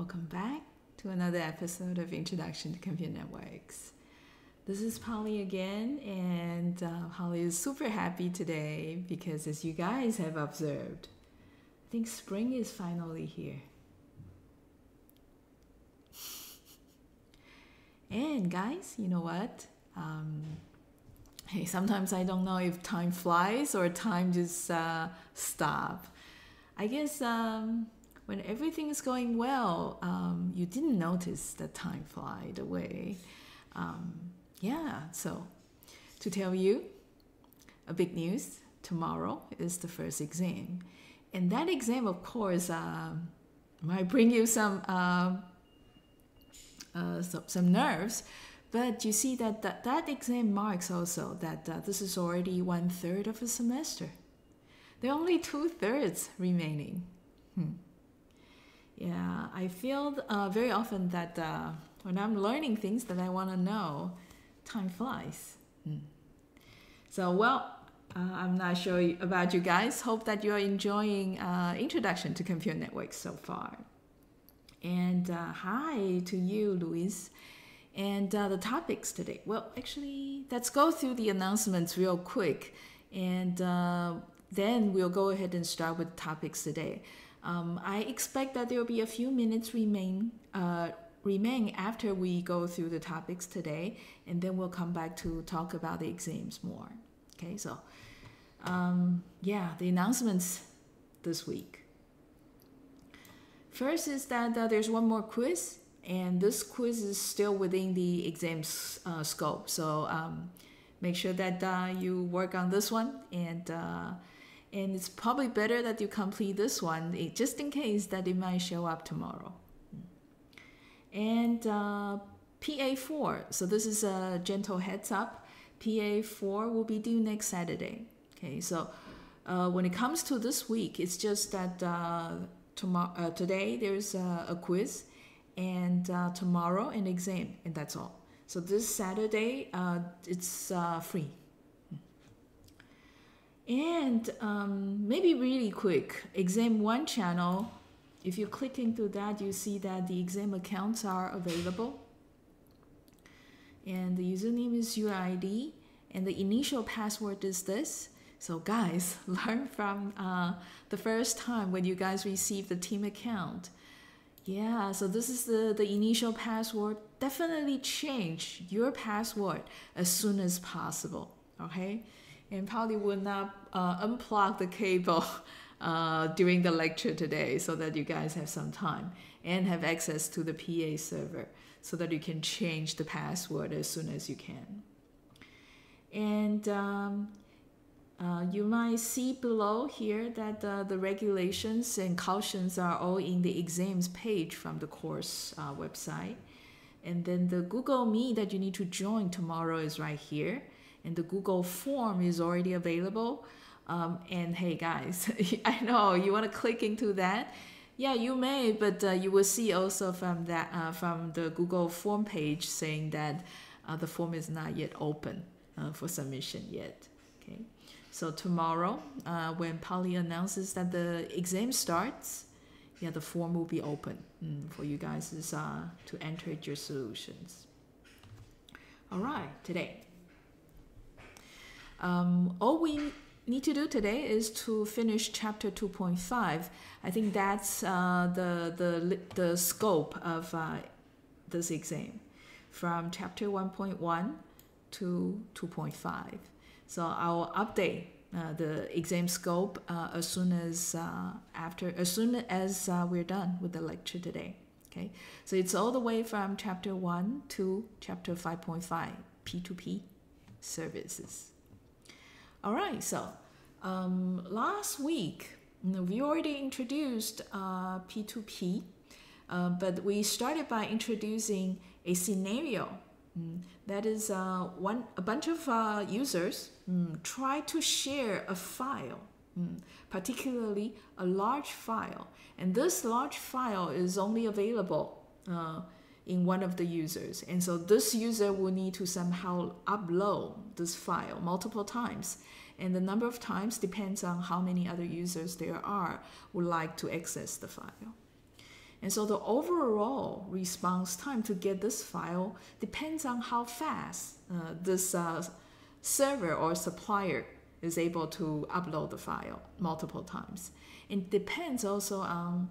welcome back to another episode of Introduction to Computer Networks. This is Polly again, and Polly is super happy today because, as you guys have observed, I think spring is finally here. And guys, you know what? Hey, sometimes I don't know if time flies or time just stops. I guess when everything is going well, you didn't notice that time flied away. So to tell you a big news, tomorrow is the first exam. And that exam, of course, might bring you some nerves. But you see that exam marks also that this is already 1/3 of a semester. There are only 2/3 remaining. Yeah, I feel very often that when I'm learning things that I want to know, time flies. So, I'm not sure about you guys. Hope that you're enjoying Introduction to Computer Networks so far. And hi to you, Luis. And the topics today. Well, actually, let's go through the announcements real quick. And then we'll go ahead and start with topics today. I expect that there will be a few minutes remain after we go through the topics today, and then we'll come back to talk about the exams more. Okay, so the announcements this week. First is that there's one more quiz, and this quiz is still within the exam scope. So make sure that you work on this one, and it's probably better that you complete this one just in case that it might show up tomorrow. And PA4, so this is a gentle heads up. PA4 will be due next Saturday. Okay, so when it comes to this week, it's just that today there's a quiz, and tomorrow an exam, and that's all. So this Saturday, it's free. And maybe really quick, Exam 1 channel, if you click into that, you see that the exam accounts are available. And the username is your ID, and the initial password is this. So guys, learn from the first time when you guys receive the team account. Yeah, so this is the initial password. Definitely change your password as soon as possible, okay? And probably will not unplug the cable during the lecture today so that you guys have some time and have access to the PA server so that you can change the password as soon as you can. And you might see below here that the regulations and cautions are all in the exams page from the course website. And then the Google Meet that you need to join tomorrow is right here. And the Google form is already available. And hey guys, I know you want to click into that. Yeah, you may, but you will see also from that from the Google form page saying that the form is not yet open for submission yet. Okay, so tomorrow when Polly announces that the exam starts, the form will be open for you guys to enter your solutions. All right, today. All we need to do today is to finish chapter 2.5. I think that's the scope of this exam, from chapter 1.1 to 2.5. So I'll update the exam scope as soon as we're done with the lecture today. Okay, so it's all the way from chapter 1 to chapter 5.5, P2P services. All right, so last week we already introduced P2P, but we started by introducing a scenario. That is a bunch of users try to share a file, particularly a large file. And this large file is only available in one of the users. And so this user will need to somehow upload this file multiple times. And the number of times depends on how many other users there are would like to access the file. And so the overall response time to get this file depends on how fast this server or supplier is able to upload the file multiple times. It depends also on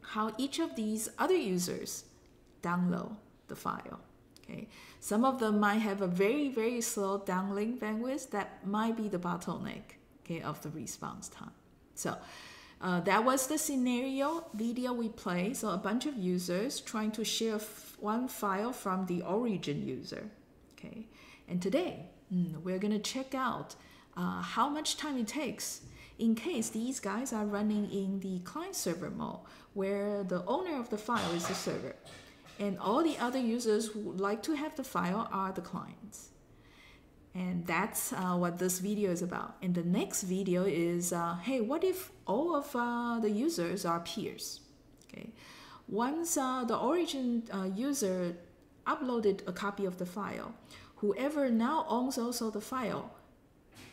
how each of these other users download the file. Okay, some of them might have a very, very slow downlink bandwidth that might be the bottleneck, okay, of the response time. So that was the scenario video we played. So a bunch of users trying to share one file from the origin user. Okay, and today we're gonna check out how much time it takes in case these guys are running in the client server mode, where the owner of the file is the server, and all the other users who would like to have the file are the clients. And that's what this video is about. And the next video is, hey, what if all of the users are peers? Okay, once the origin user uploaded a copy of the file, whoever now owns also the file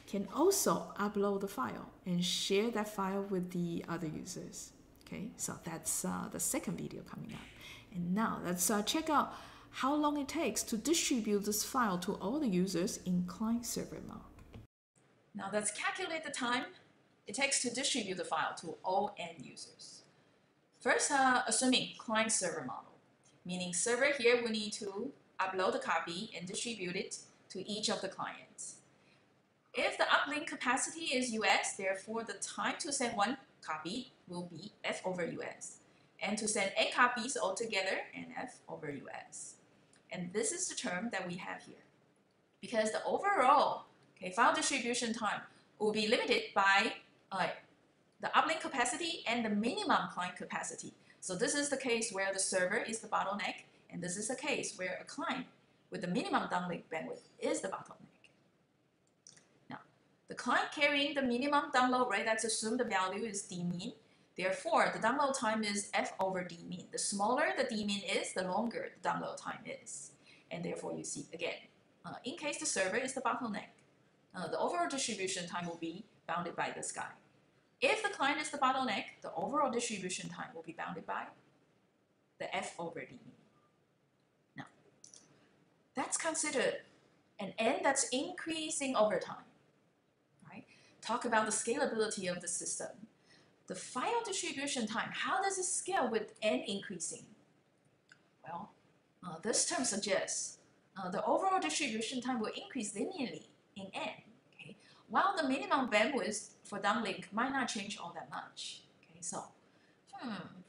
can also upload the file and share that file with the other users. Okay, so that's the second video coming up. And now let's check out how long it takes to distribute this file to all the users in client server mode. Now let's calculate the time it takes to distribute the file to all end users. First, assuming client server model, meaning server here we need to upload a copy and distribute it to each of the clients. If the uplink capacity is US, therefore the time to send one copy will be F over US. And to send 8 copies altogether, NF over US. And this is the term that we have here. Because the overall file distribution time will be limited by the uplink capacity and the minimum client capacity. So this is the case where the server is the bottleneck, and this is the case where a client with the minimum downlink bandwidth is the bottleneck. Now, the client carrying the minimum download rate, let's assume the value is d mean. Therefore, the download time is F over d mean. The smaller the d mean is, the longer the download time is. And therefore, you see, again, in case the server is the bottleneck, the overall distribution time will be bounded by this guy. If the client is the bottleneck, the overall distribution time will be bounded by the F over d mean. Now, that's considered an n that's increasing over time. Right? Talk about the scalability of the system. The file distribution time, how does it scale with n increasing? Well, this term suggests the overall distribution time will increase linearly in n, okay? While the minimum bandwidth for downlink might not change all that much. Okay, so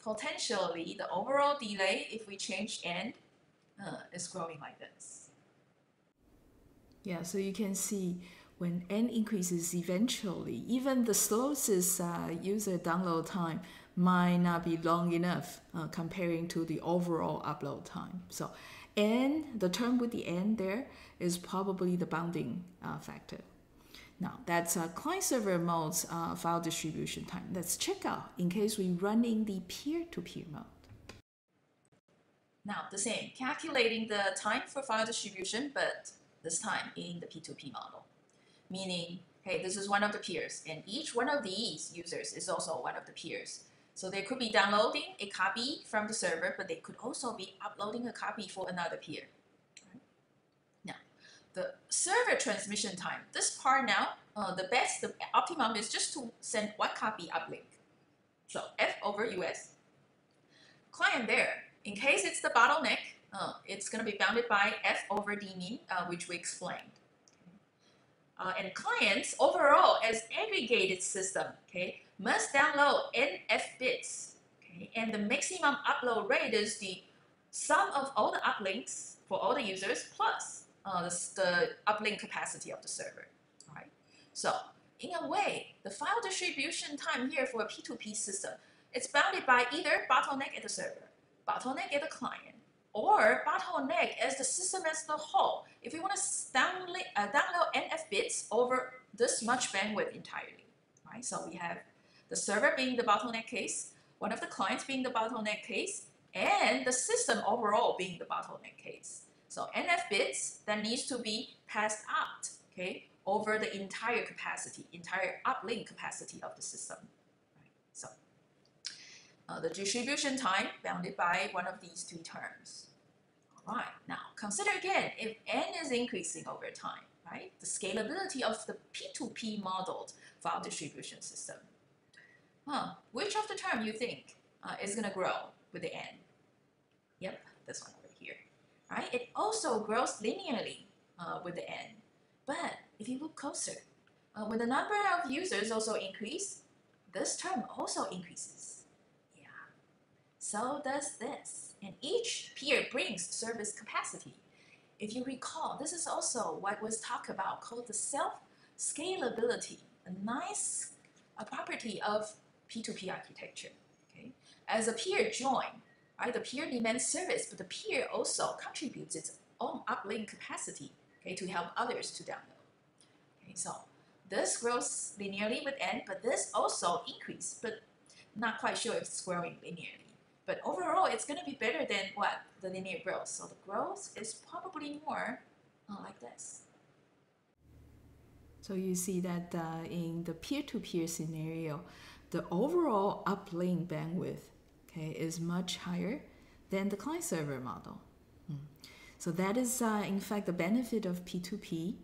potentially the overall delay, if we change n, is growing like this. Yeah, so you can see when n increases eventually, even the slowest user download time might not be long enough comparing to the overall upload time. So n, the term with the n there, is probably the bounding factor. Now that's client-server mode's file distribution time. Let's check out in case we run in the peer-to-peer mode. Now the same, calculating the time for file distribution, but this time in the P2P model. Meaning, hey, this is one of the peers, and each one of these users is also one of the peers. So they could be downloading a copy from the server, but they could also be uploading a copy for another peer. Right? Now, the server transmission time, this part now, the optimum is just to send one copy uplink. So F over US. Client there, in case it's the bottleneck, it's going to be bounded by F over d mean, which we explained. And clients overall as aggregated system, okay, must download NF bits, okay, and the maximum upload rate is the sum of all the uplinks for all the users plus the uplink capacity of the server, right? So in a way, the file distribution time here for a P2P system, it's bounded by either bottleneck at the server, bottleneck at the client, or bottleneck as the system as the whole. If we want to download NF bits over this much bandwidth entirely, right? So we have the server being the bottleneck case, one of the clients being the bottleneck case, and the system overall being the bottleneck case. So NF bits that needs to be passed out, okay, over the entire capacity, entire uplink capacity of the system. Right? So the distribution time bounded by one of these three terms. All right, now consider again, if n is increasing over time, right? The scalability of the P2P modeled file distribution system. Which of the term you think is going to grow with the n? Yep, this one over here, right? It also grows linearly with the n. But if you look closer, when the number of users also increase, this term also increases. Yeah, so does this. And each peer brings service capacity. If you recall, this is also what was talked about called the self-scalability, a nice property of P2P architecture. Okay? As a peer join, right, the peer demands service, but the peer also contributes its own uplink capacity, okay, to help others to download. Okay, so this grows linearly with n, but this also increases, but not quite sure if it's growing linearly. But overall, it's going to be better than what? The linear growth. So the growth is probably more like this. So you see that in the peer-to-peer scenario, the overall uplink bandwidth, okay, is much higher than the client-server model. So that is, in fact, the benefit of P2P,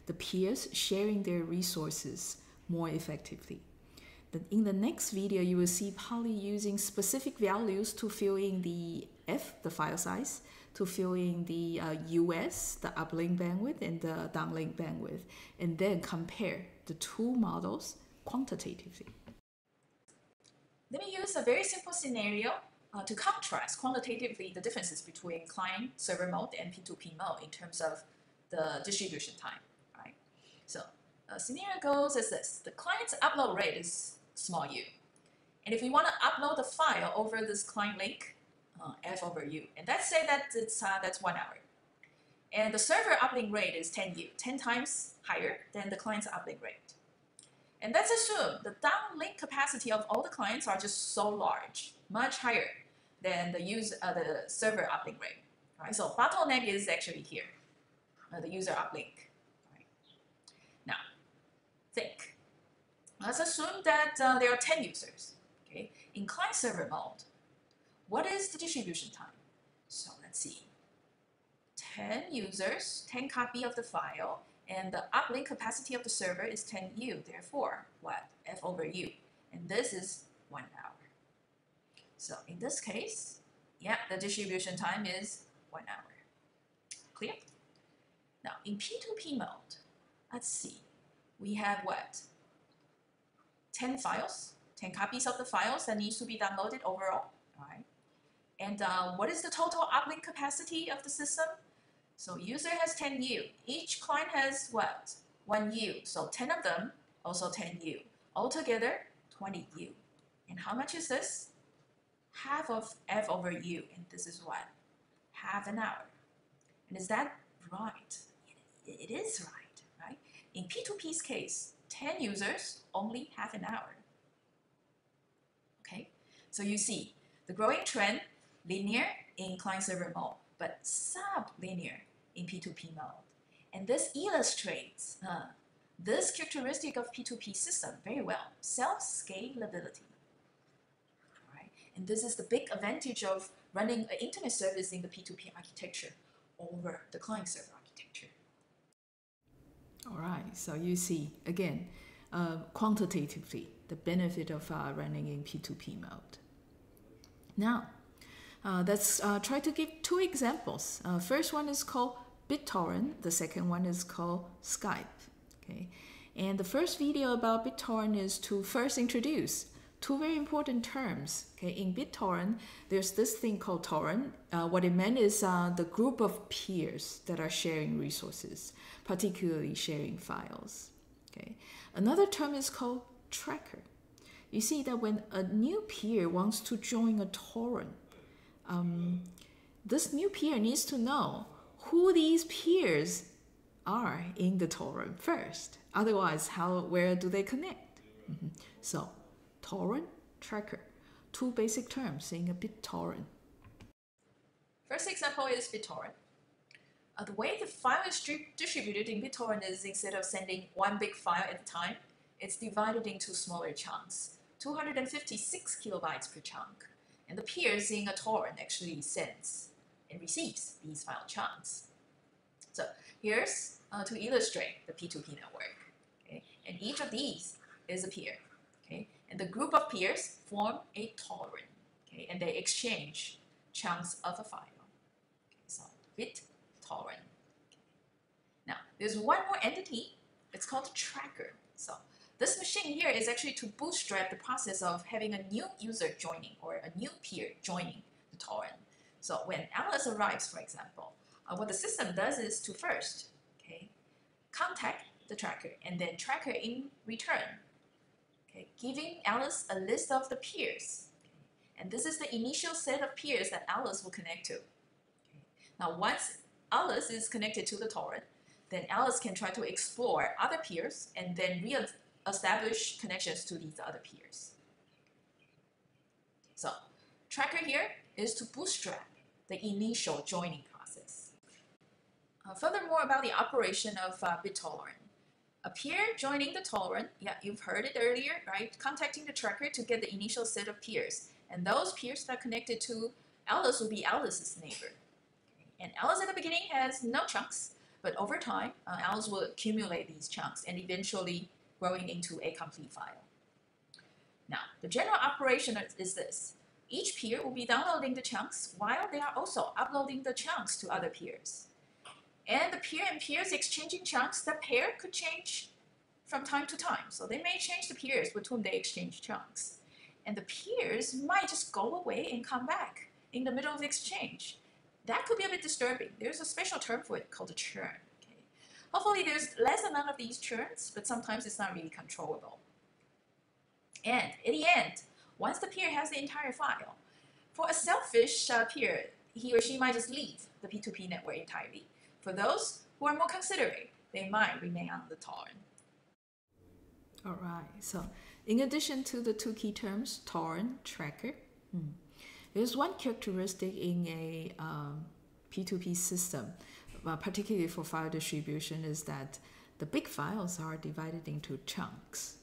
the peers sharing their resources more effectively. In the next video, you will see Poly using specific values to fill in the F, the file size, to fill in the US, the uplink bandwidth, and the downlink bandwidth, and then compare the two models quantitatively. Let me use a very simple scenario to contrast quantitatively the differences between client-server mode and P2P mode in terms of the distribution time. Right? So the scenario goes as this. The client's upload rate is small u. And if we want to upload the file over this client link, F over u. And let's say that that's 1 hour. And the server uplink rate is 10u, 10 times higher than the client's uplink rate. And let's assume the downlink capacity of all the clients are just so large, much higher than the server uplink rate. Right? So bottleneck is actually here, the user uplink. Right? Now, think. Let's assume that there are 10 users. Okay? In client-server mode, what is the distribution time? So let's see. 10 users, 10 copy of the file, and the uplink capacity of the server is 10u. Therefore, what? F over u. And this is 1 hour. So in this case, yeah, the distribution time is 1 hour. Clear? Now, in P2P mode, let's see. We have what? 10 files, 10 copies of the files that needs to be downloaded overall. All right. And what is the total uplink capacity of the system? So user has 10u. Each client has what? 1u. So 10 of them, also 10u. Altogether, 20u. And how much is this? Half of F over u. And this is what? Half an hour. And is that right? It is right? In P2P's case, 10 users, only half an hour. Okay, so you see the growing trend, linear in client-server mode, but sub-linear in P2P mode. And this illustrates this characteristic of P2P system very well, self-scalability. Right? And this is the big advantage of running an internet service in the P2P architecture over the client-server architecture. All right, so you see, again, quantitatively, the benefit of running in P2P mode. Now, let's try to give two examples. First one is called BitTorrent. The second one is called Skype. Okay, and the first video about BitTorrent is to first introduce two very important terms. Okay, in BitTorrent, there's this thing called torrent. What it meant is the group of peers that are sharing resources, particularly sharing files. Okay, another term is called tracker. You see that when a new peer wants to join a torrent, this new peer needs to know who these peers are in the torrent first. Otherwise, where do they connect? So, torrent, tracker, two basic terms in a BitTorrent. First example is BitTorrent. The way the file is distributed in BitTorrent is instead of sending one big file at a time, it's divided into smaller chunks 256 kilobytes per chunk. And the peers in a torrent actually sends and receives these file chunks. So here's to illustrate the P2P network. Okay? And each of these is a peer. Okay? And the group of peers form a torrent. Okay? And they exchange chunks of a file. Okay? So bit torrent. Okay. Now there's one more entity. It's called tracker. So this machine here is actually to bootstrap the process of having a new user joining or a new peer joining the torrent. So when Alice arrives, for example, what the system does is to first, okay, contact the tracker and then tracker in return, okay, giving Alice a list of the peers. Okay, and this is the initial set of peers that Alice will connect to. Okay. Now once Alice is connected to the torrent, then Alice can try to explore other peers and then re-establish connections to these other peers. So tracker here is to bootstrap the initial joining process. Furthermore, about the operation of BitTorrent. A peer joining the torrent, yeah, you've heard it earlier, right? Contacting the tracker to get the initial set of peers. And those peers that are connected to Alice will be Alice's neighbor. Okay. And Alice at the beginning has no chunks, but over time, Alice will accumulate these chunks and eventually growing into a complete file. Now, the general operation is this. Each peer will be downloading the chunks while they are also uploading the chunks to other peers. And the peer and peers exchanging chunks, the pair could change from time to time. So they may change the peers with whom they exchange chunks. And the peers might just go away and come back in the middle of the exchange. That could be a bit disturbing. There's a special term for it called a churn. Okay? Hopefully there's less amount of these churns, but sometimes it's not really controllable. And in the end, once the peer has the entire file, for a selfish peer, he or she might just leave the P2P network entirely. For those who are more considerate, they might remain on the torrent. All right, so in addition to the two key terms, torrent, tracker, there's one characteristic in a P2P system, particularly for file distribution, is that the big files are divided into chunks.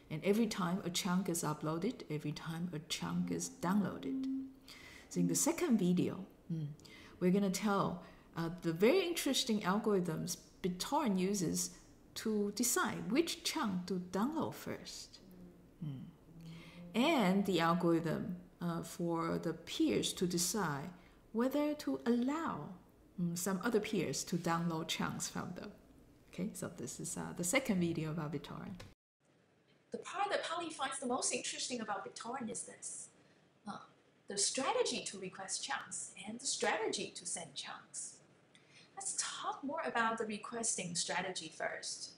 And every time a chunk is uploaded, every time a chunk is downloaded. So in the second video, we're going to tell the very interesting algorithms BitTorrent uses to decide which chunk to download first. And the algorithm for the peers to decide whether to allow some other peers to download chunks from them. Okay, so this is the second video about BitTorrent. The part that Polly finds the most interesting about BitTorrent is this. The strategy to request chunks and the strategy to send chunks. Let's talk more about the requesting strategy first.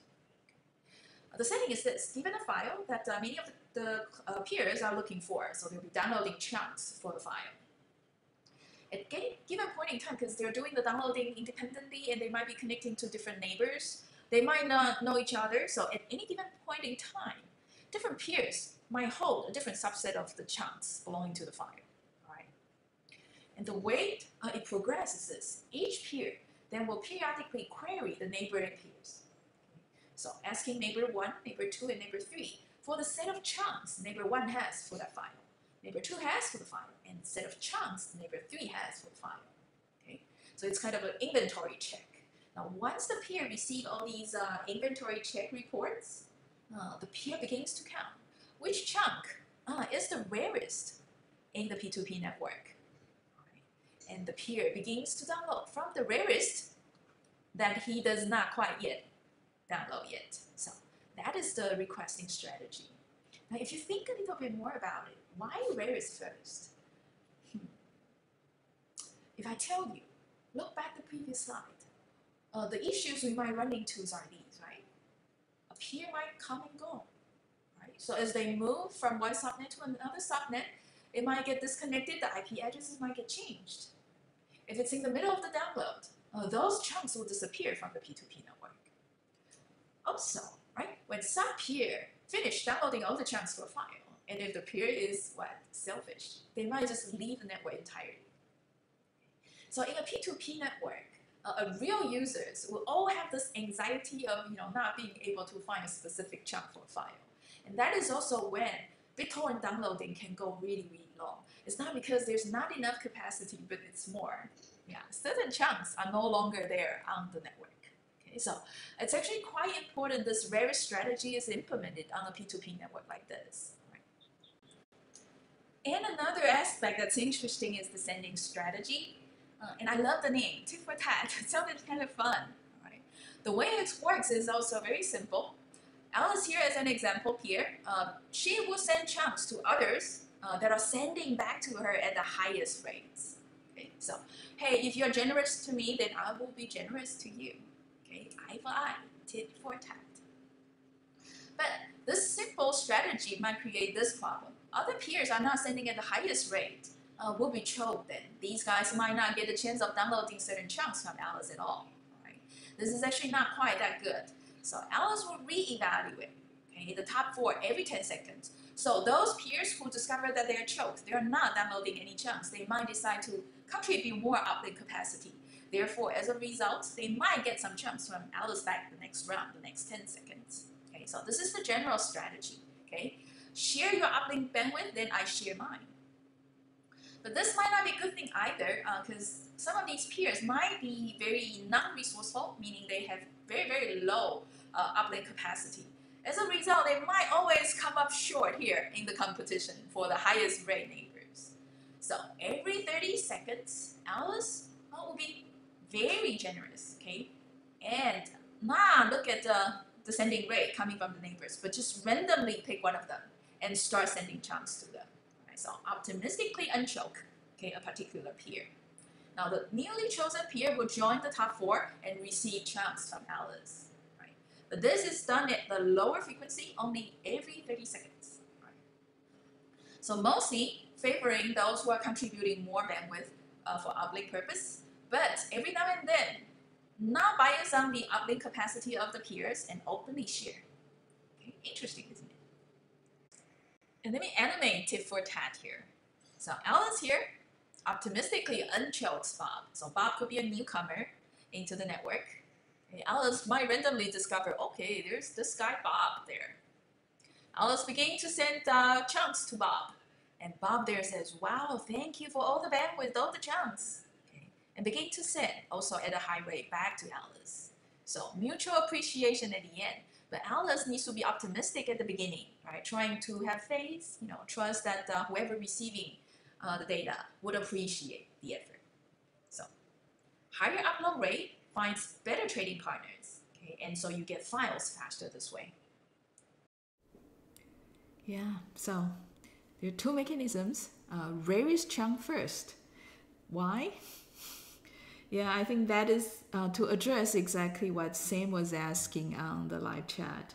The setting is this. Given a file that many of the peers are looking for, so they'll be downloading chunks for the file. At any given point in time, because they're doing the downloading independently and they might be connecting to different neighbors, they might not know each other, so at any given point in time, different peers might hold a different subset of the chunks belonging to the file. All right? And the way it progresses is each peer then will periodically query the neighboring peers. So asking neighbor 1, neighbor 2, and neighbor 3 for the set of chunks neighbor 1 has for that file, neighbor 2 has for the file, and the set of chunks neighbor 3 has for the file. Okay? So it's kind of an inventory check. Now once the peer receives all these inventory check reports, the peer begins to count which chunk is the rarest in the P2P network. And the peer begins to download from the rarest that he does not quite yet download yet. So that is the requesting strategy. Now if you think a little bit more about it, why rarest first? If I tell you, look back the previous slide, the issues we might run into are these, right? A peer might come and go, right? So as they move from one subnet to another subnet, it might get disconnected, the IP addresses might get changed. If it's in the middle of the download, those chunks will disappear from the P2P network. Also, right, when some peer finish downloading all the chunks to a file, and if the peer is selfish, they might just leave the network entirely. So in a P2P network, real users will all have this anxiety of not being able to find a specific chunk for a file. And that is also when BitTorrent downloading can go really, really long. It's not because there's not enough capacity, but it's more. Yeah, certain chunks are no longer there on the network. Okay, so it's actually quite important this very strategy is implemented on a P2P network like this. Right? And another aspect that's interesting is the sending strategy. And I love the name, tit for tat. It sounded kind of fun. Right? The way it works is also very simple. Alice here as an example here, she will send chunks to others that are sending back to her at the highest rates. Okay, so hey, if you're generous to me, then I will be generous to you. Okay, eye for eye, tit for tat. But this simple strategy might create this problem. Other peers are not sending at the highest rate, will be choked then. These guys might not get a chance of downloading certain chunks from Alice at all. Right? This is actually not quite that good. So Alice will reevaluate the top 4 every 10 seconds. So those peers who discover that they're choked, they're not downloading any chunks, they might decide to contribute more uplink capacity. Therefore, as a result, they might get some chunks from Alice back the next round, the next 10 seconds. Okay, so this is the general strategy. Okay, share your uplink bandwidth, then I share mine. But this might not be a good thing either, because some of these peers might be very non-resourceful, meaning they have very, very low uplink capacity. As a result, they might always come up short here in the competition for the highest rate neighbors. So every 30 seconds, Alice will be very generous, okay? And not look at the sending rate coming from the neighbors, but just randomly pick one of them and start sending chunks to them. Right? So optimistically unchoke, okay, a particular peer. Now the newly chosen peer will join the top 4 and receive chunks from Alice. Right? But this is done at the lower frequency, only every 30 seconds. Right? So mostly favoring those who are contributing more bandwidth for uplink purpose, but every now and then, not bias on the uplink capacity of the peers and openly share. Okay, interesting, isn't it? And let me animate tit for tat here. So Alice here optimistically unchokes Bob. So Bob could be a newcomer into the network. Okay, Alice might randomly discover, okay, there's this guy Bob there. Alice begins to send chunks to Bob. And Bob there says, wow, thank you for all the bandwidth, all the chunks. And begin to send, also at a high rate, back to Alice. So mutual appreciation at the end. But Alice needs to be optimistic at the beginning, right? Trying to have faith, trust that whoever receiving the data would appreciate the effort. So higher upload rate finds better trading partners, okay? And so you get files faster this way. Yeah, so there are 2 mechanisms. Rarest chunk first. Why? Yeah, I think that is to address exactly what Sam was asking on the live chat.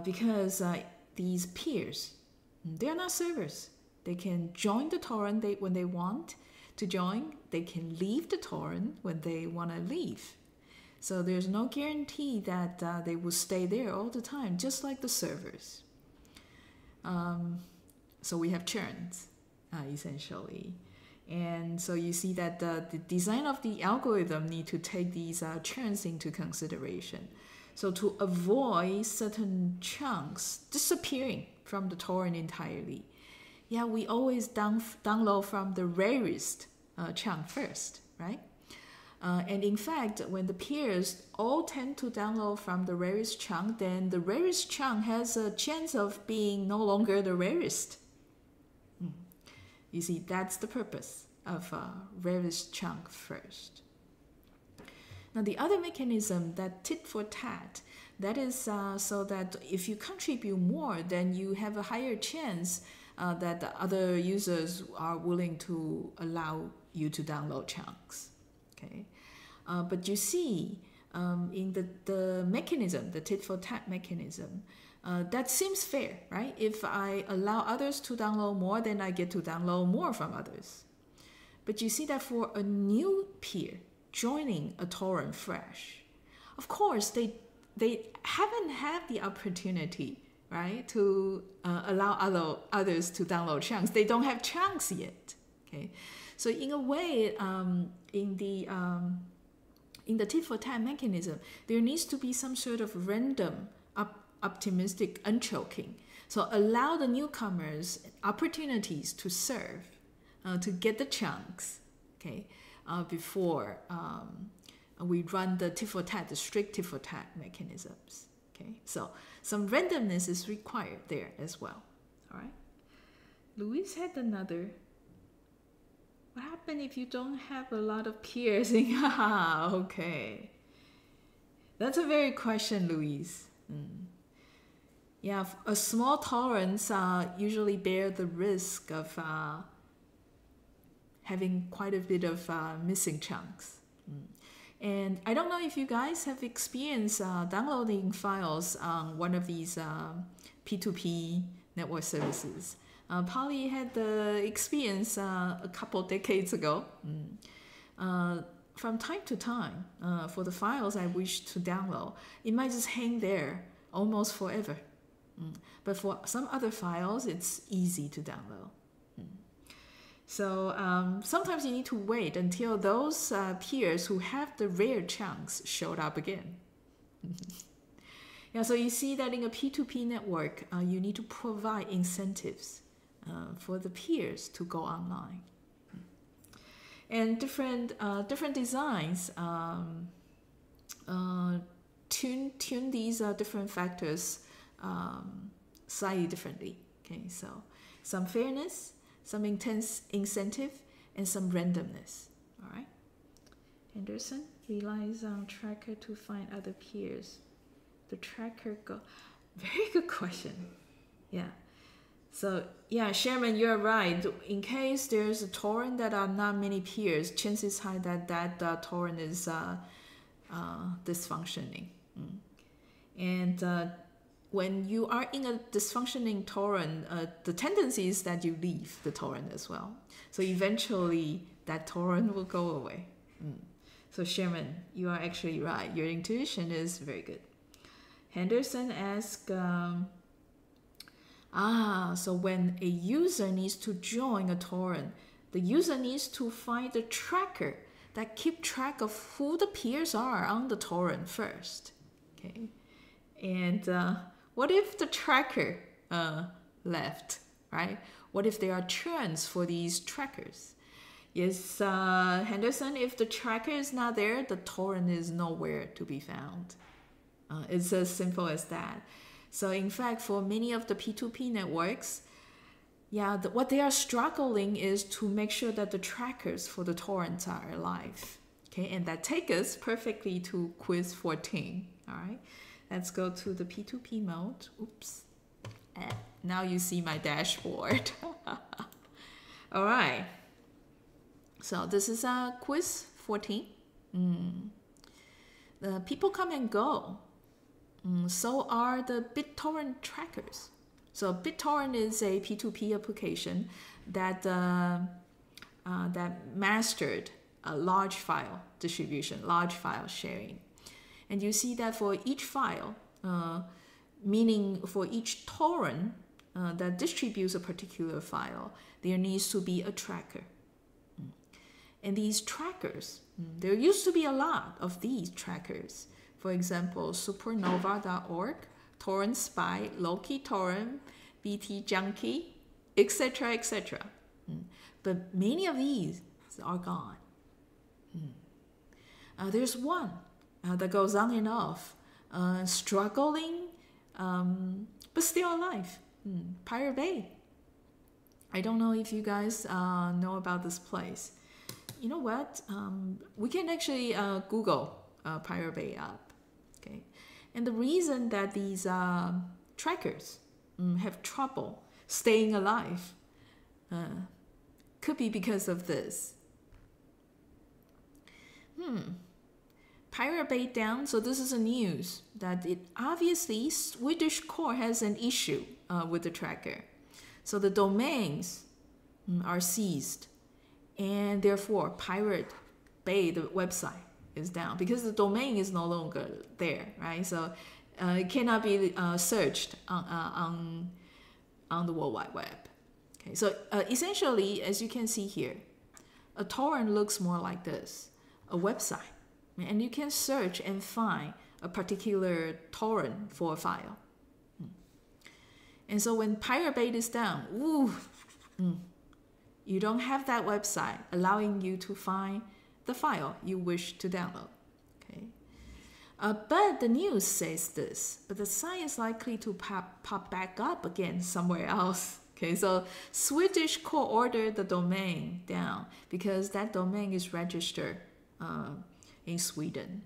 Because these peers, they're not servers. They can join the torrent when they want to join. They can leave the torrent when they want to leave. So there's no guarantee that they will stay there all the time, just like the servers. So we have churns, essentially. And so you see that the design of the algorithm need to take these churns into consideration. So to avoid certain chunks disappearing from the torrent entirely, yeah, we always download from the rarest chunk first, right? And in fact, when the peers all tend to download from the rarest chunk, then the rarest chunk has a chance of being no longer the rarest. You see, that's the purpose of rarest chunk first. Now, the other mechanism, that tit for tat, that is so that if you contribute more, then you have a higher chance that the other users are willing to allow you to download chunks. Okay, but you see, in the mechanism, the tit for tat mechanism, that seems fair, right? If I allow others to download more, then I get to download more from others. But you see that for a new peer joining a torrent fresh, of course, they haven't had the opportunity, right, to allow others to download chunks. They don't have chunks yet, okay? So in a way, in the tit for tat mechanism, there needs to be some sort of random optimistic unchoking So allow the newcomers opportunities to serve, to get the chunks, okay, before we run the tit for tat, the strict tit for tat mechanisms. Okay, so some randomness is required there as well. All right. Luis had another. What happened if you don't have a lot of peers? Okay. That's a very question, Luis. Yeah, a small tolerance usually bear the risk of having quite a bit of missing chunks. And I don't know if you guys have experienced downloading files on one of these P2P network services. Polly had the experience a couple decades ago. From time to time, for the files I wish to download, it might just hang there almost forever. But for some other files, it's easy to download. So sometimes you need to wait until those peers who have the rare chunks showed up again. Yeah, so you see that in a P2P network, you need to provide incentives for the peers to go online. And different designs tune these different factors slightly differently. Okay, so some fairness, some intense incentive, and some randomness. All right. Henderson relies on tracker to find other peers. The tracker very good question. Yeah. So yeah, Sherman, you're right. In case there's a torrent that are not many peers, chances high that that torrent is dysfunctioning. And when you are in a dysfunctioning torrent, the tendency is that you leave the torrent as well. So eventually that torrent will go away. So Sherman, you are actually right. Your intuition is very good. Henderson asks, so when a user needs to join a torrent, the user needs to find the tracker that keep track of who the peers are on the torrent first. Okay, and what if the tracker left, right? What if there are churns for these trackers? Yes, Henderson, if the tracker is not there, the torrent is nowhere to be found. It's as simple as that. So in fact, for many of the P2P networks, yeah, what they are struggling is to make sure that the trackers for the torrents are alive. Okay, and that takes us perfectly to quiz 14. All right, let's go to the P2P mode. Oops. Now you see my dashboard. All right. So this is quiz 14. The people come and go. So are the BitTorrent trackers. So BitTorrent is a P2P application that that mastered a large file distribution, large file sharing. And you see that for each file, meaning for each torrent that distributes a particular file, there needs to be a tracker. And these trackers, there used to be a lot of these trackers. For example, supernova.org, Torrent Spy, Loki Torrent, BT Junkie, etc., etc. But many of these are gone. There's one that goes on and off, struggling, but still alive. Pirate Bay. I don't know if you guys know about this place. You know what? We can actually Google Pirate Bay app. Okay, and the reason that these trackers have trouble staying alive could be because of this. Pirate Bay down. So this is a news that it obviously Swedish core has an issue with the tracker. So the domains are seized, and therefore Pirate Bay, the website, is down because the domain is no longer there, right? So it cannot be searched on the World Wide Web. Okay, so essentially, as you can see here, a torrent looks more like this, a website, and you can search and find a particular torrent for a file. And so when Pirate Bay is down, ooh, you don't have that website allowing you to find the file you wish to download. Okay. But the news says this, but the site is likely to pop back up again somewhere else. Okay, so Swedish court ordered the domain down because that domain is registered in Sweden.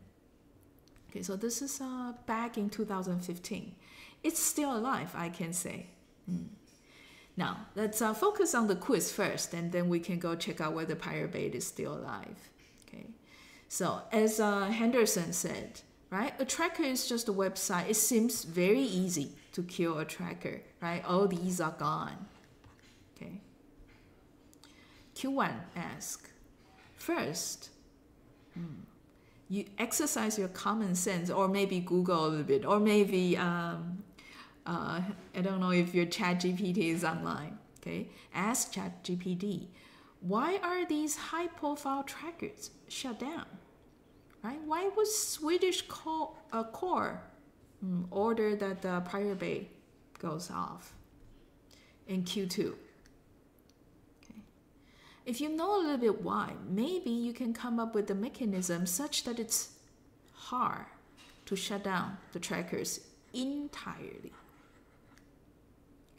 Okay, so this is back in 2015. It's still alive, I can say. Now, let's focus on the quiz first, and then we can go check out whether Pirate Bay is still alive. Okay, so as Henderson said, right, a tracker is just a website. It seems very easy to kill a tracker, right? All these are gone. Okay. Q1 asks, first, you exercise your common sense, or maybe Google a little bit, or maybe I don't know if your ChatGPT is online. Okay, ask ChatGPT, why are these high-profile trackers shut down? Right? Why was Swedish court order that the Pirate Bay goes off in Q2? Okay. If you know a little bit why, maybe you can come up with a mechanism such that it's hard to shut down the trackers entirely.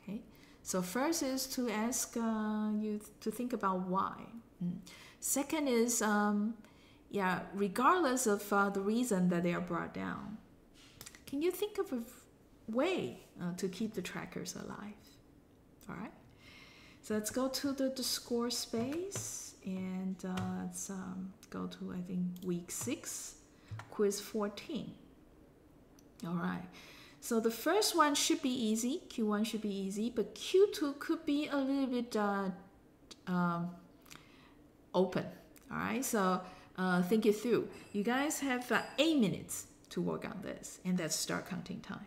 Okay. So first is to ask you to think about why. Second is regardless of the reason that they are brought down, can you think of a way to keep the trackers alive? All right. So let's go to the score space, and let's go to, I think, week 6, quiz 14. All right. So the first one should be easy. Q1 should be easy, but Q2 could be a little bit open. All right. So think it through. You guys have 8 minutes to work on this, and that's start counting time.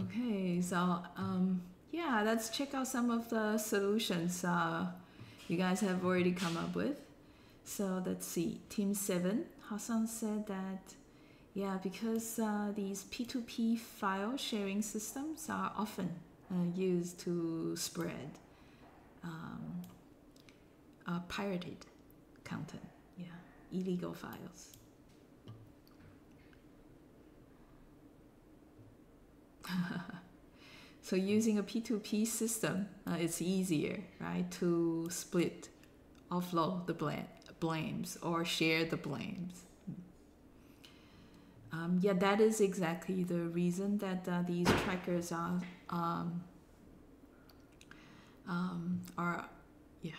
Okay, so yeah, let's check out some of the solutions you guys have already come up with. So let's see, Team 7, Hassan said that, yeah, because these P2P file sharing systems are often used to spread pirated content, yeah, illegal files. So using a P2P system, it's easier, right, to split, offload the blames or share the blames. Yeah, that is exactly the reason that these trackers are yeah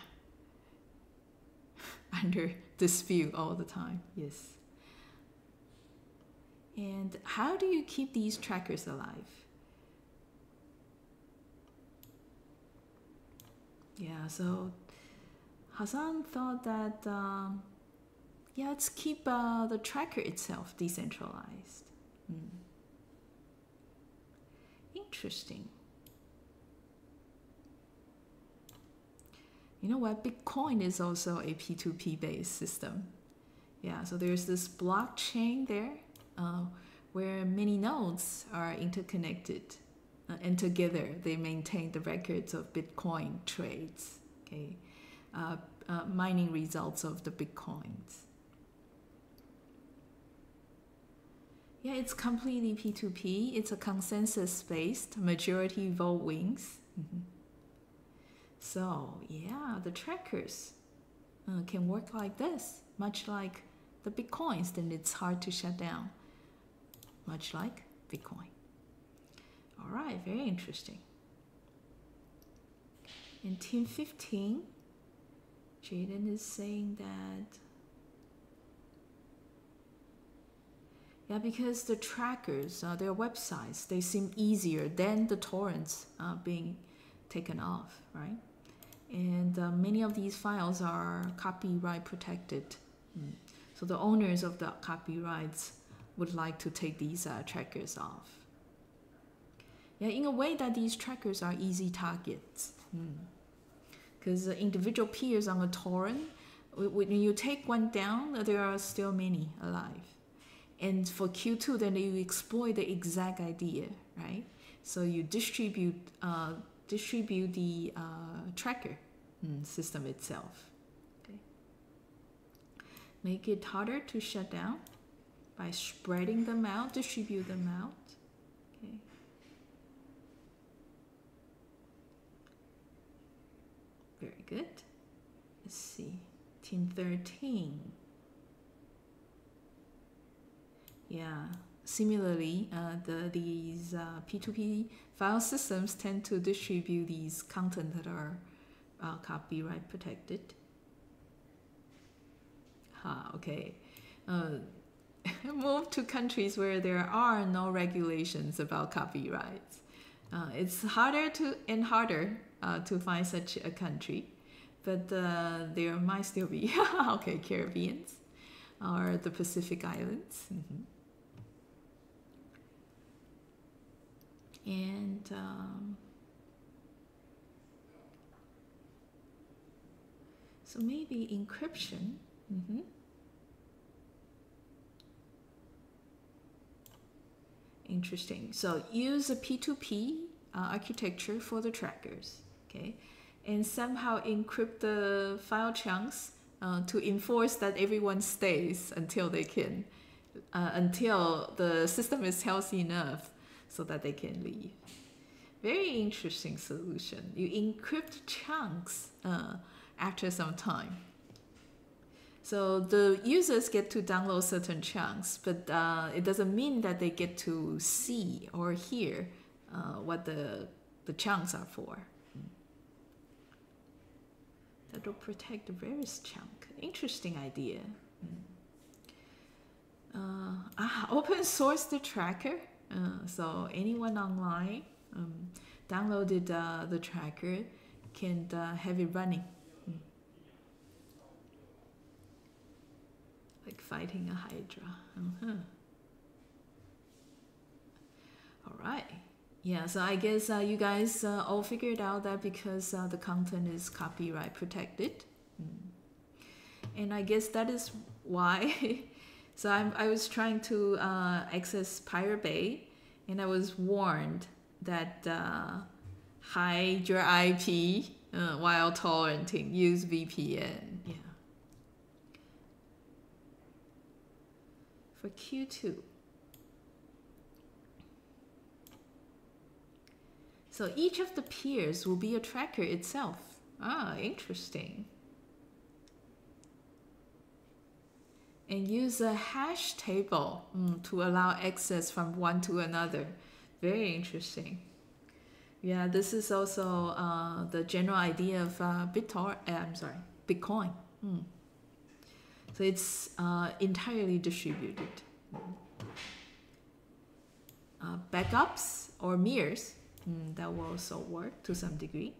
under dispute all the time. Yes. And how do you keep these trackers alive? Yeah, so Hassan thought that yeah, let's keep the tracker itself decentralized. Interesting. You know what? Bitcoin is also a P2P based system. Yeah, so there's this blockchain there where many nodes are interconnected, and together they maintain the records of Bitcoin trades, okay, mining results of the Bitcoins. Yeah, it's completely P2P. It's a consensus-based majority vote wins. So yeah, the trackers can work like this, much like the Bitcoins, then it's hard to shut down, much like Bitcoin. All right, very interesting. In Team 15, Jaden is saying that, yeah, because the trackers, their websites, they seem easier than the torrents being taken off, right? And many of these files are copyright protected. So the owners of the copyrights would like to take these trackers off. Yeah, in a way that these trackers are easy targets. Because individual peers on a torrent, when you take one down, there are still many alive. And for Q2, then you exploit the exact idea, right? So you distribute the tracker system itself. Okay. Make it harder to shut down by spreading them out, distribute them out. Okay. Very good. Let's see, Team 13. Yeah, similarly, these P2P file systems tend to distribute these content that are copyright protected. Okay. Move to countries where there are no regulations about copyrights. It's harder to find such a country, but there might still be. Okay, Caribbeans or the Pacific Islands. And so maybe encryption. Interesting. So use a P2P architecture for the trackers, okay, and somehow encrypt the file chunks to enforce that everyone stays until they can, until the system is healthy enough so that they can leave. Very interesting solution. You encrypt chunks after some time. So the users get to download certain chunks, but it doesn't mean that they get to see or hear what the chunks are for. That will protect the various chunk. Interesting idea. Open source the tracker. So anyone online downloaded the tracker can have it running. Like fighting a hydra. All right. Yeah, so I guess you guys all figured out that because the content is copyright protected. And I guess that is why. So I was trying to access Pirate Bay, and I was warned that hide your IP while torrenting, use VPN. Yeah. For Q2. So each of the peers will be a tracker itself. Ah, interesting. And use a hash table to allow access from one to another. Very interesting. Yeah, this is also the general idea of Bitcoin. So it's entirely distributed. Backups or mirrors, that will also work to some degree.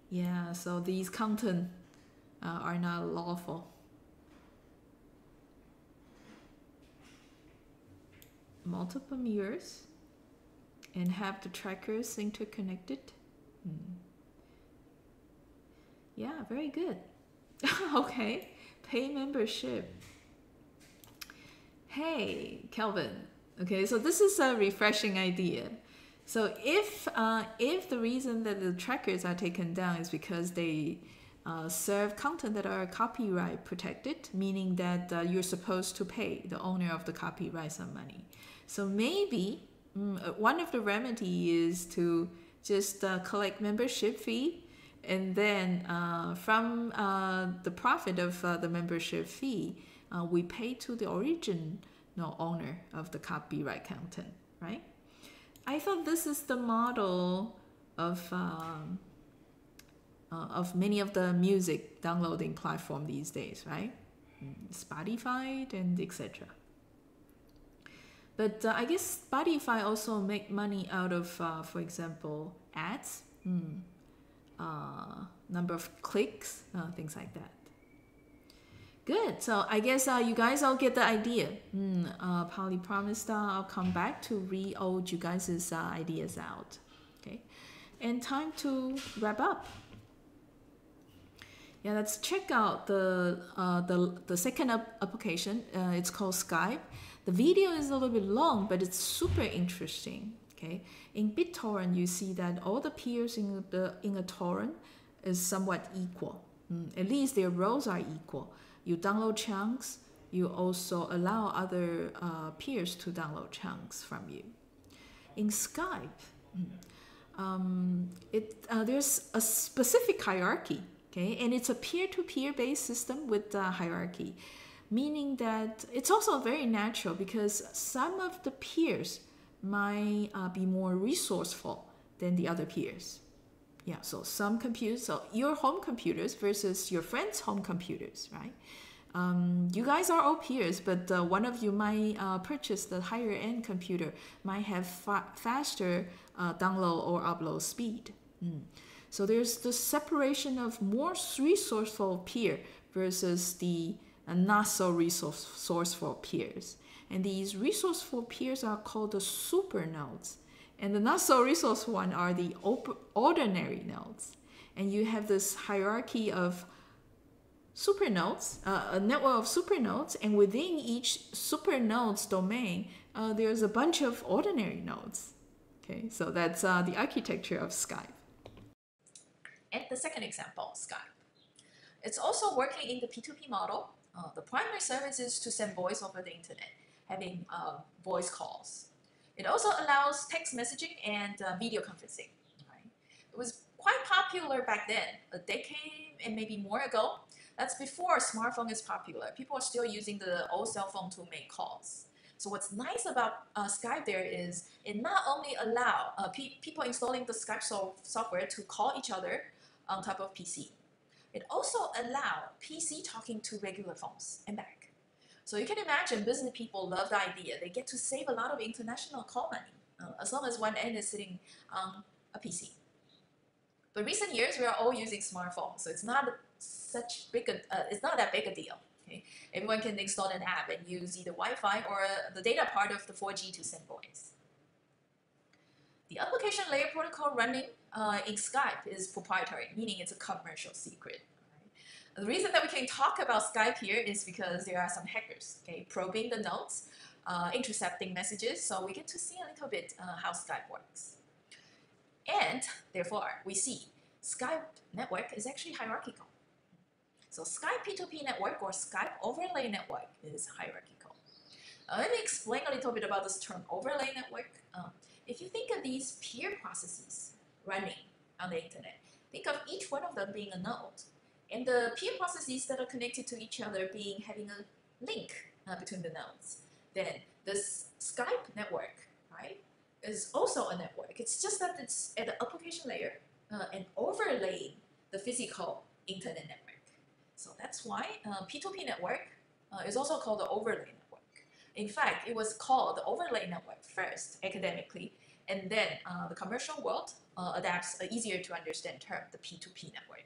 Yeah, so these content are not lawful. Multiple mirrors and have the trackers interconnected. Yeah, very good. Okay, pay membership. Hey, Kelvin. Okay, so this is a refreshing idea. So if the reason that the trackers are taken down is because they serve content that are copyright protected, meaning that you're supposed to pay the owner of the copyright some money. So maybe one of the remedy is to just collect membership fee, and then from the profit of the membership fee, we pay to the original owner of the copyright content, right? I thought this is the model of many of the music downloading platform these days, right? Spotify and etc. But I guess Spotify also make money out of, for example, ads, number of clicks, things like that. Good. So I guess you guys all get the idea. Polly promised I'll come back to re-old you guys' ideas out. Okay. And time to wrap up. Yeah, let's check out the second application. It's called Skype. The video is a little bit long, but it's super interesting. Okay. In BitTorrent, you see that all the peers in a torrent is somewhat equal. At least their roles are equal. You download chunks. You also allow other peers to download chunks from you. In Skype, there's a specific hierarchy, okay, and it's a peer-to-peer based system with hierarchy, meaning that it's also very natural because some of the peers might be more resourceful than the other peers. Yeah, so some computers, so your home computers versus your friends' home computers, right? You guys are all peers, but one of you might purchase the higher end computer, might have faster download or upload speed. So there's the separation of more resourceful peer versus the not so resourceful peers. And these resourceful peers are called the super nodes. And the not so resourceful one are the ordinary nodes. And you have this hierarchy of supernodes, a network of supernodes, and within each supernode's domain, there's a bunch of ordinary nodes. Okay, so that's the architecture of Skype. And the second example, Skype. It's also working in the P2P model. The primary service is to send voice over the internet, having voice calls. It also allows text messaging and video conferencing. Right? It was quite popular back then, a decade and maybe more ago. That's before smartphone is popular. People are still using the old cell phone to make calls. So what's nice about Skype there is it not only allow people installing the Skype software to call each other on top of PC, it also allow PC talking to regular phones and back. So you can imagine business people love the idea. They get to save a lot of international call money as long as one end is sitting on a PC. But recent years, we are all using smartphones, so it's not that big a deal. Okay? Everyone can install an app and use either Wi-Fi or the data part of the 4G to send voice. The application layer protocol running in Skype is proprietary, meaning it's a commercial secret. Right? The reason that we can talk about Skype here is because there are some hackers, okay, probing the nodes, intercepting messages, so we get to see a little bit how Skype works. And therefore, we see Skype network is actually hierarchical. So Skype P2P network or Skype overlay network is hierarchical. Let me explain a little bit about this term overlay network. If you think of these peer processes running on the internet, think of each one of them being a node, and the peer processes that are connected to each other having a link between the nodes. Then this Skype network, right, is also a network. It's just that it's at the application layer and overlaying the physical internet network. So that's why P2P network is also called the overlay network. In fact, it was called the overlay network first academically, and then the commercial world adapts an easier to understand term, the P2P network.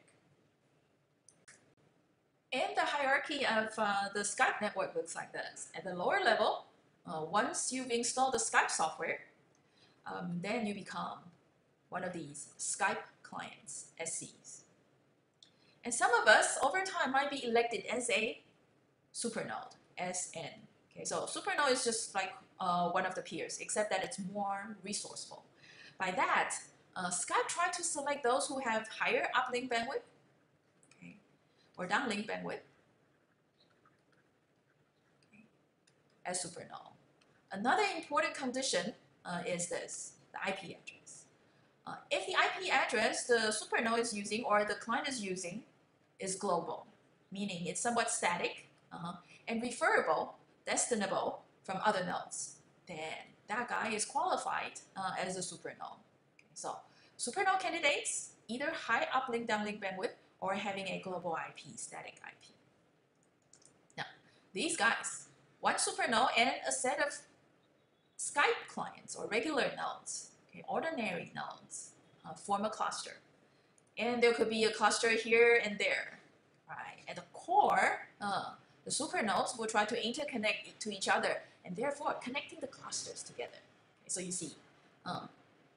And the hierarchy of the Skype network looks like this. At the lower level, once you've installed the Skype software, then you become one of these Skype clients, SCs. And some of us over time might be elected as a supernode, SN. Okay, so supernode is just like one of the peers, except that it's more resourceful. By that, Skype tried to select those who have higher uplink bandwidth, okay, or downlink bandwidth, okay, as supernode. Another important condition is this, the IP address. If the IP address the supernode is using or the client is using is global, meaning it's somewhat static and referable, destinable from other nodes, then that guy is qualified as a supernode. Okay, so supernode candidates, either high uplink downlink bandwidth or having a global IP, static IP. Now, these guys, one supernode and a set of Skype clients or regular nodes, okay, ordinary nodes, form a cluster. And there could be a cluster here and there. Right? At the core, the supernodes will try to interconnect to each other and therefore connecting the clusters together. Okay, so you see,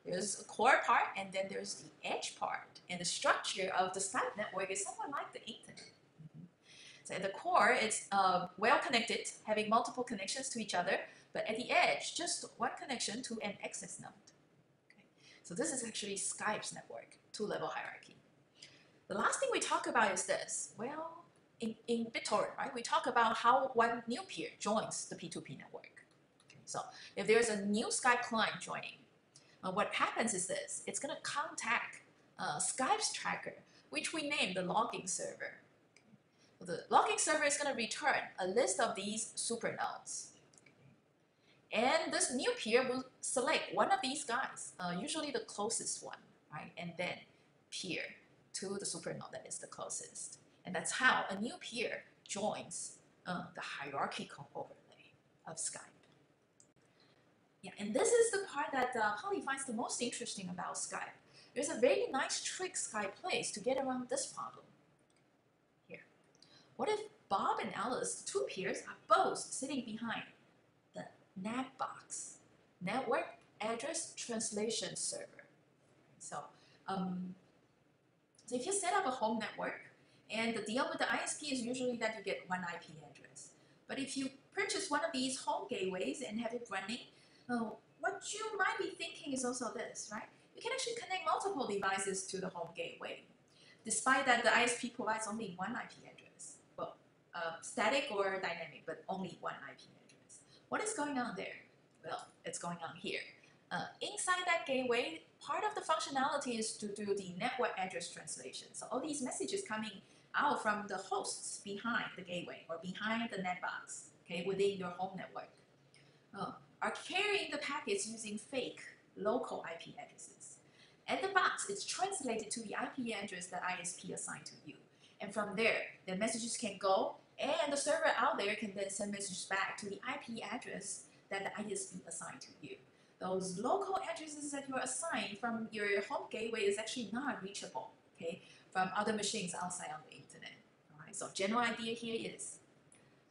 there's a core part and then there's the edge part. And the structure of the Skype network is somewhat like the internet. So at the core, it's well connected, having multiple connections to each other, but at the edge, just one connection to an access node. Okay? So this is actually Skype's network, two-level hierarchy. The last thing we talk about is this. Well, in BitTorrent, right, we talk about how one new peer joins the P2P network. Okay? So if there's a new Skype client joining, what happens is this. It's going to contact Skype's tracker, which we name the logging server. Okay? The logging server is going to return a list of these supernodes. And this new peer will select one of these guys, usually the closest one, right? And then peer to the supernode that is the closest. And that's how a new peer joins the hierarchical overlay of Skype. Yeah, and this is the part that Holly finds the most interesting about Skype. There's a very nice trick Skype plays to get around this problem. Here, what if Bob and Alice, the two peers, are both sitting behind the NAT box, Network Address Translation Server? So if you set up a home network, and the deal with the ISP is usually that you get one IP address. But if you purchase one of these home gateways and have it running, what you might be thinking is also this, right? You can actually connect multiple devices to the home gateway. despite that the ISP provides only one IP address. Well, static or dynamic, but only one IP address. What is going on there? Well, it's going on here. Inside that gateway, part of the functionality is to do the network address translation. So all these messages coming out from the hosts behind the gateway or behind the netbox, okay, within your home network, are carrying the packets using fake local IP addresses. At the box, it's translated to the IP address that ISP assigned to you. And from there, the messages can go, and the server out there can then send messages back to the IP address that the ISP assigned to you. Those local addresses that you're assigned from your home gateway is actually not reachable, okay, from other machines outside on the internet. All right, so general idea here is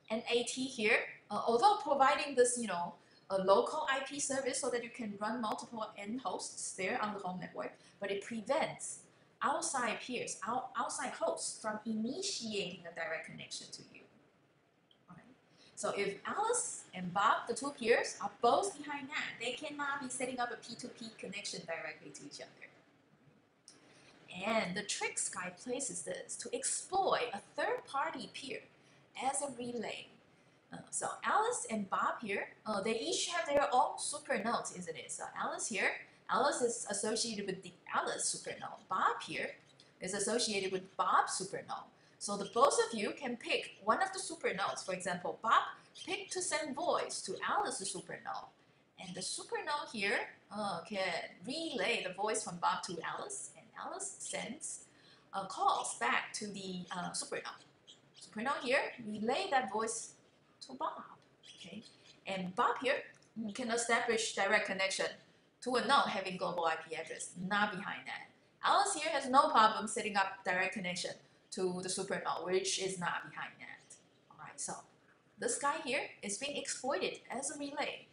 NAT here, although providing this, a local IP service so that you can run multiple end hosts there on the home network, but it prevents outside peers, outside hosts from initiating a direct connection to you. All right. So if Alice and Bob, the two peers, are both behind NAT, they cannot be setting up a P2P connection directly to each other. And the trick Sky plays is this, to exploit a third-party peer as a relay. So Alice and Bob here, they each have their own supernodes, isn't it? So Alice here, Alice is associated with the Alice supernode. Bob here is associated with Bob's supernode. So the both of you can pick one of the supernodes. For example, Bob picked to send voice to Alice's supernode. And the supernode here can relay the voice from Bob to Alice, and Alice sends calls back to the supernode. Supernode here relay that voice to Bob, okay? And Bob here can establish direct connection to a node having global IP address, not behind that. Alice here has no problem setting up direct connection to the supernode, which is not behind that. All right, so this guy here is being exploited as a relay,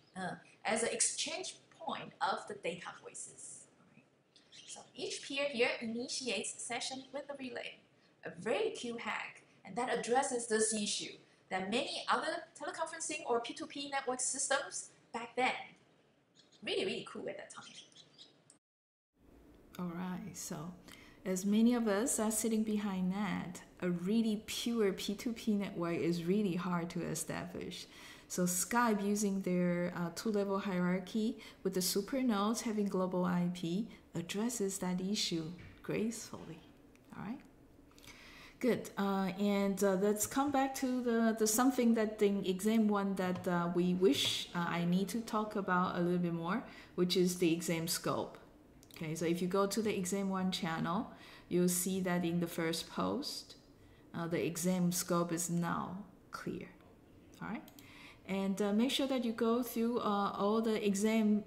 as an exchange point of the data voices. All right. So each peer here initiates a session with the relay, a very cute hack, and that addresses this issue that many other teleconferencing or P2P network systems back then. Really, really cool at that time. All right, so as many of us are sitting behind that, a really pure P2P network is really hard to establish. So Skype, using their two-level hierarchy with the supernodes having global IP, addresses that issue gracefully. All right. Good, and let's come back to the something that in exam one that we wish I need to talk about a little bit more, which is the exam scope. Okay, so if you go to the exam one channel, you'll see that in the first post, the exam scope is now clear. All right, and make sure that you go through all the exam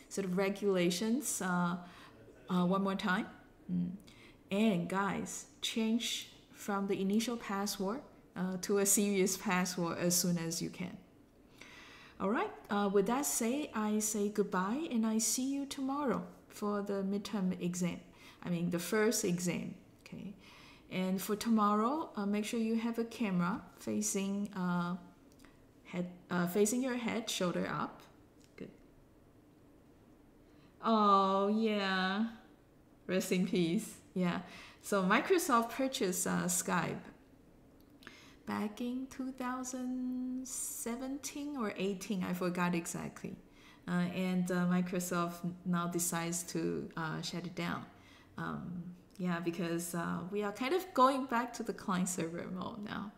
sort of regulations one more time. And guys, change from the initial password to a serious password as soon as you can. All right, with that said, I say goodbye and I see you tomorrow for the midterm exam. I mean, the first exam, okay? And for tomorrow, make sure you have a camera facing, facing your head, shoulder up. Good. Oh, yeah. Rest in peace. Yeah, so Microsoft purchased Skype back in 2017 or 18, I forgot exactly. And Microsoft now decides to shut it down. Yeah, because we are kind of going back to the client-server mode now.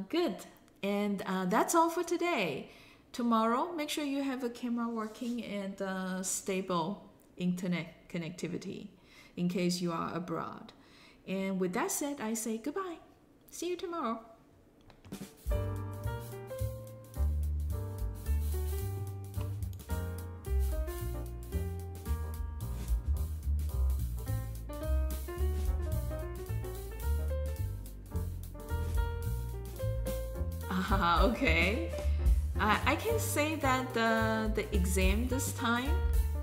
Good, and that's all for today. Tomorrow, make sure you have a camera working and stable internet connectivity in case you are abroad. And with that said, I say goodbye. See you tomorrow. Okay. I can say that the exam this time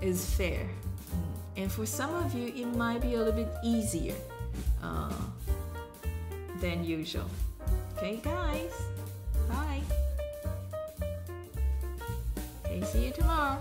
is fair. And for some of you, it might be a little bit easier than usual. Okay, guys. Bye. Okay, see you tomorrow.